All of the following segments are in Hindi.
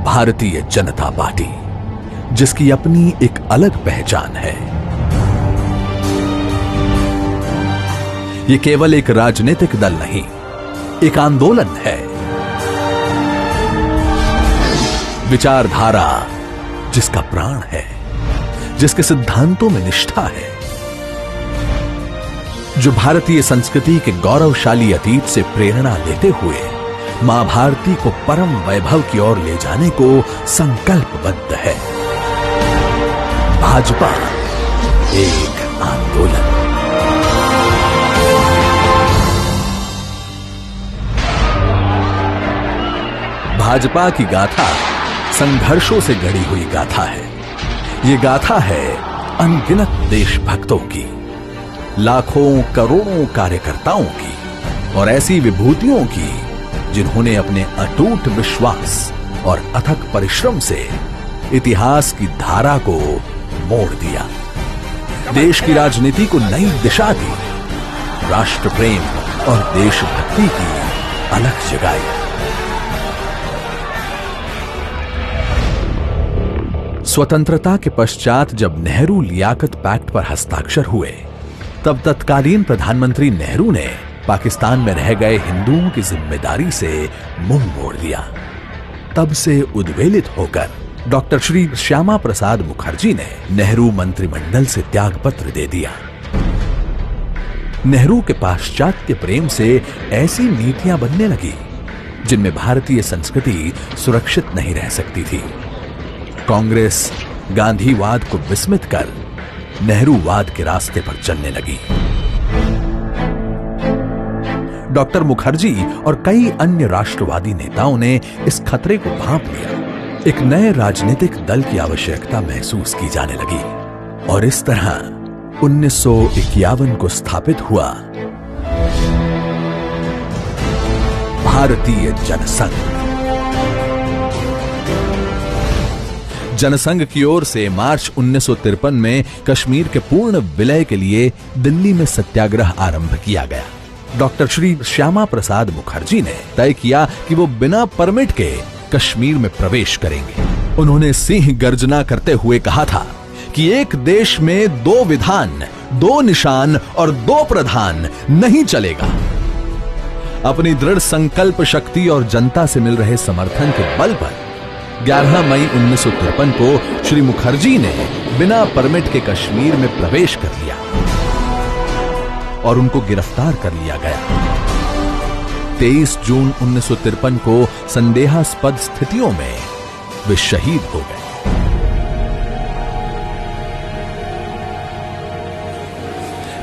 भारतीय जनता पार्टी, जिसकी अपनी एक अलग पहचान है। ये केवल एक राजनीतिक दल नहीं, एक आंदोलन है। विचारधारा जिसका प्राण है, जिसके सिद्धांतों में निष्ठा है, जो भारतीय संस्कृति के गौरवशाली अतीत से प्रेरणा लेते हुए मां भारती को परम वैभव की ओर ले जाने को संकल्पबद्ध है। भाजपा एक आंदोलन। भाजपा की गाथा संघर्षों से गढ़ी हुई गाथा है। ये गाथा है अनगिनत देशभक्तों की, लाखों करोड़ों कार्यकर्ताओं की और ऐसी विभूतियों की जिन्होंने अपने अटूट विश्वास और अथक परिश्रम से इतिहास की धारा को मोड़ दिया, देश की राजनीति को नई दिशा दी, राष्ट्र प्रेम और देशभक्ति की अलख जगाई। स्वतंत्रता के पश्चात जब नेहरू लियाकत पैक्ट पर हस्ताक्षर हुए, तब तत्कालीन प्रधानमंत्री नेहरू ने पाकिस्तान में रह गए हिंदुओं की जिम्मेदारी से मुंह मोड़ लिया। तब से उद्वेलित होकर डॉक्टर श्री श्यामा प्रसाद मुखर्जी ने नेहरू मंत्रिमंडल से त्यागपत्र दे दिया। नेहरू के पाश्चात्य प्रेम से ऐसी नीतियां बनने लगी जिनमें भारतीय संस्कृति सुरक्षित नहीं रह सकती थी। कांग्रेस गांधीवाद को विस्मित कर नेहरूवाद के रास्ते पर चलने लगी। डॉक्टर मुखर्जी और कई अन्य राष्ट्रवादी नेताओं ने इस खतरे को भांप लिया। एक नए राजनीतिक दल की आवश्यकता महसूस की जाने लगी और इस तरह 1951 को स्थापित हुआ भारतीय जनसंघ। जनसंघ की ओर से मार्च 1953 में कश्मीर के पूर्ण विलय के लिए दिल्ली में सत्याग्रह आरंभ किया गया। डॉक्टर श्री श्यामा प्रसाद मुखर्जी ने तय किया कि वो बिना परमिट के कश्मीर में प्रवेश करेंगे। उन्होंने सिंह गर्जना करते हुए कहा था कि एक देश में 2 विधान, 2 निशान और 2 प्रधान नहीं चलेगा। अपनी दृढ़ संकल्प शक्ति और जनता से मिल रहे समर्थन के बल पर 11 मई 1953 को श्री मुखर्जी ने बिना परमिट के कश्मीर में प्रवेश कर लिया और उनको गिरफ्तार कर लिया गया। 23 जून 1953 को संदेहास्पद स्थितियों में वे शहीद हो गए।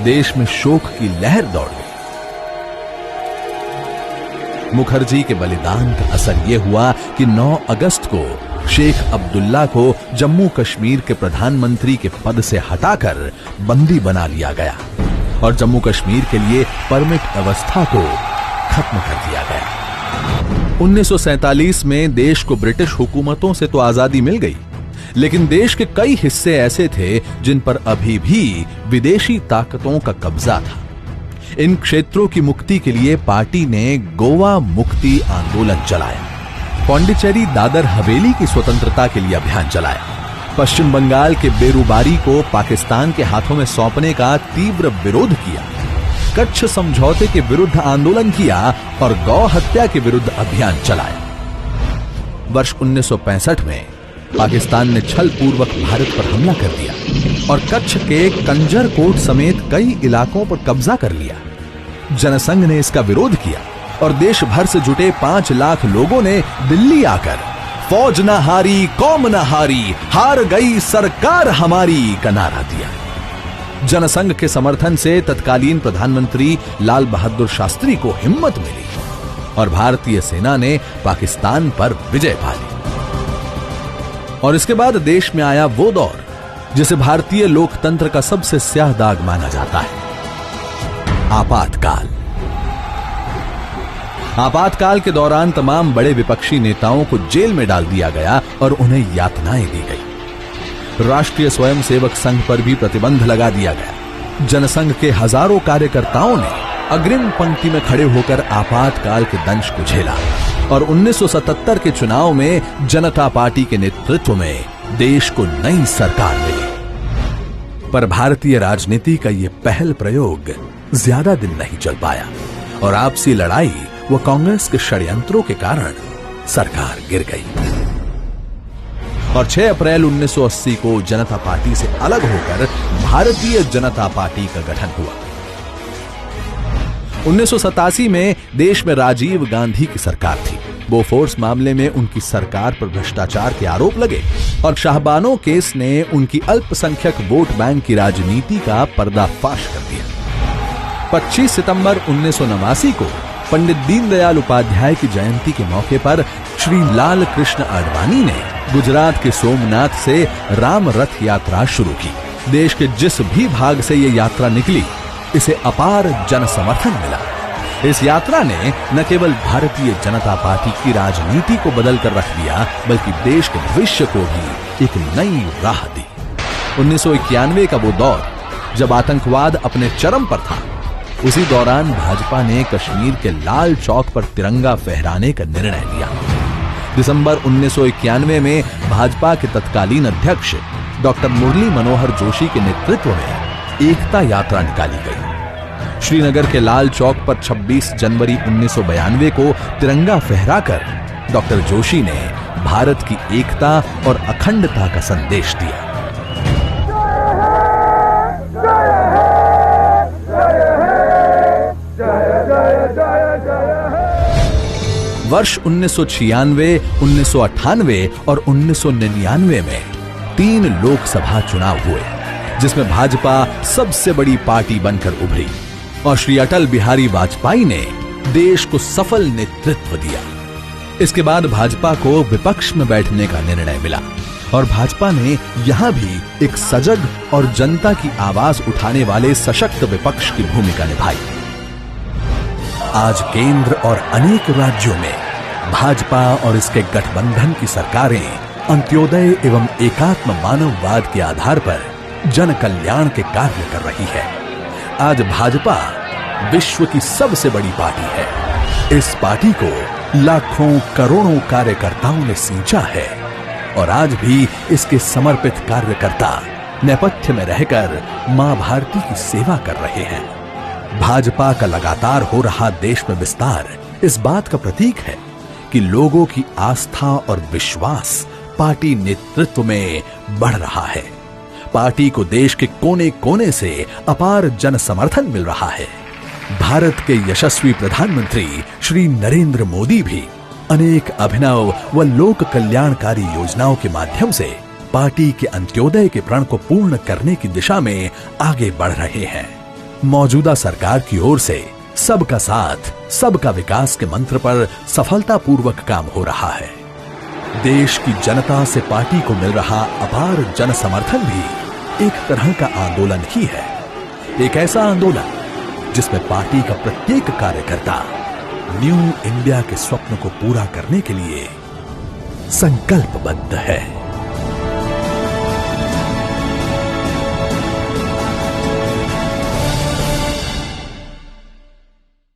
देश में शोक की लहर दौड़ गई। मुखर्जी के बलिदान का असर यह हुआ कि 9 अगस्त को शेख अब्दुल्ला को जम्मू कश्मीर के प्रधानमंत्री के पद से हटाकर बंदी बना लिया गया और जम्मू कश्मीर के लिए परमिट व्यवस्था को खत्म कर दिया गया। 1947 में देश को ब्रिटिश हुकूमतों से तो आजादी मिल गई, लेकिन देश के कई हिस्से ऐसे थे जिन पर अभी भी विदेशी ताकतों का कब्जा था। इन क्षेत्रों की मुक्ति के लिए पार्टी ने गोवा मुक्ति आंदोलन चलाया, पौंडीचेरी दादर हवेली की स्वतंत्रता के लिए अभियान चलाया, पश्चिम बंगाल के बेरुबारी को पाकिस्तान के हाथों में सौंपने का तीव्र विरोध किया, कच्छ समझौते के विरुद्ध आंदोलन किया और गौ हत्या के विरुद्ध अभियान चलाया। वर्ष 1965 में पाकिस्तान ने छल पूर्वक भारत पर हमला कर दिया और कच्छ के कंजर कोट समेत कई इलाकों पर कब्जा कर लिया। जनसंघ ने इसका विरोध किया और देश भर से जुटे 5 लाख लोगों ने दिल्ली आकर फौज न हारी, कौम न हारी, हार गई सरकार हमारी का नारा दिया। जनसंघ के समर्थन से तत्कालीन प्रधानमंत्री लाल बहादुर शास्त्री को हिम्मत मिली और भारतीय सेना ने पाकिस्तान पर विजय पा ली। और इसके बाद देश में आया वो दौर जिसे भारतीय लोकतंत्र का सबसे स्याह दाग माना जाता है, आपातकाल। आपातकाल के दौरान तमाम बड़े विपक्षी नेताओं को जेल में डाल दिया गया और उन्हें यातनाएं दी गई। राष्ट्रीय स्वयंसेवक संघ पर भी प्रतिबंध लगा दिया गया। जनसंघ के हजारों कार्यकर्ताओं ने अग्रिम पंक्ति में खड़े होकर आपातकाल के दंश को झेला। और 1977 के चुनाव में जनता पार्टी के नेतृत्व में देश को नई सरकार मिली। पर भारतीय राजनीति का यह पहल प्रयोग ज्यादा दिन नहीं चल पाया और आपसी लड़ाई व कांग्रेस के षड्यंत्रों के कारण सरकार गिर गई और 6 अप्रैल 1980 को जनता पार्टी से अलग होकर भारतीय जनता पार्टी का गठन हुआ। 1987 में देश में राजीव गांधी की सरकार थी। बोफोर्स मामले में उनकी सरकार पर भ्रष्टाचार के आरोप लगे और शाहबानो केस ने उनकी अल्पसंख्यक वोट बैंक की राजनीति का पर्दाफाश कर दिया। 25 सितंबर 1989 को पंडित दीनदयाल उपाध्याय की जयंती के मौके पर श्री लाल कृष्ण आडवाणी ने गुजरात के सोमनाथ से राम रथ यात्रा शुरू की। देश के जिस भी भाग से ये यात्रा निकली, इसे अपार जन समर्थन मिला। इस यात्रा ने न केवल भारतीय जनता पार्टी की राजनीति को बदल कर रख दिया, बल्कि देश के भविष्य को भी एक नई राह दी। 1991 का वो दौर जब आतंकवाद अपने चरम पर था, उसी दौरान भाजपा ने कश्मीर के लाल चौक पर तिरंगा फहराने का निर्णय लिया। दिसंबर 1991 में भाजपा के तत्कालीन अध्यक्ष डॉक्टर मुरली मनोहर जोशी के नेतृत्व में एकता यात्रा निकाली गई। श्रीनगर के लाल चौक पर 26 जनवरी 1992 को तिरंगा फहराकर डॉक्टर जोशी ने भारत की एकता और अखंडता का संदेश दिया। वर्ष 1996, 1998 और 1999 में 3 लोकसभा चुनाव हुए, जिसमें भाजपा सबसे बड़ी पार्टी बनकर उभरी और श्री अटल बिहारी वाजपेयी ने देश को सफल नेतृत्व दिया। इसके बाद भाजपा को विपक्ष में बैठने का निर्णय मिला और भाजपा ने यहां भी एक सजग और जनता की आवाज उठाने वाले सशक्त विपक्ष की भूमिका निभाई। आज केंद्र और अनेक राज्यों में भाजपा और इसके गठबंधन की सरकारें अंत्योदय एवं एकात्म मानववाद के आधार पर जन कल्याण के कार्य कर रही है। आज भाजपा विश्व की सबसे बड़ी पार्टी है। इस पार्टी को लाखों करोड़ों कार्यकर्ताओं ने सींचा है और आज भी इसके समर्पित कार्यकर्ता नेपथ्य में रहकर मां भारती की सेवा कर रहे हैं। भाजपा का लगातार हो रहा देश में विस्तार इस बात का प्रतीक है कि लोगों की आस्था और विश्वास पार्टी नेतृत्व में बढ़ रहा है। पार्टी को देश के कोने कोने से अपार जन समर्थन मिल रहा है। भारत के यशस्वी प्रधानमंत्री श्री नरेंद्र मोदी भी अनेक अभिनव व लोक कल्याणकारी योजनाओं के माध्यम से पार्टी के अंत्योदय के प्रण को पूर्ण करने की दिशा में आगे बढ़ रहे हैं। मौजूदा सरकार की ओर से सबका साथ, सबका विकास के मंत्र पर सफलतापूर्वक काम हो रहा है। देश की जनता से पार्टी को मिल रहा अपार जन समर्थन भी एक तरह का आंदोलन ही है। एक ऐसा आंदोलन जिसमें पार्टी का प्रत्येक कार्यकर्ता न्यू इंडिया के स्वप्न को पूरा करने के लिए संकल्पबद्ध है।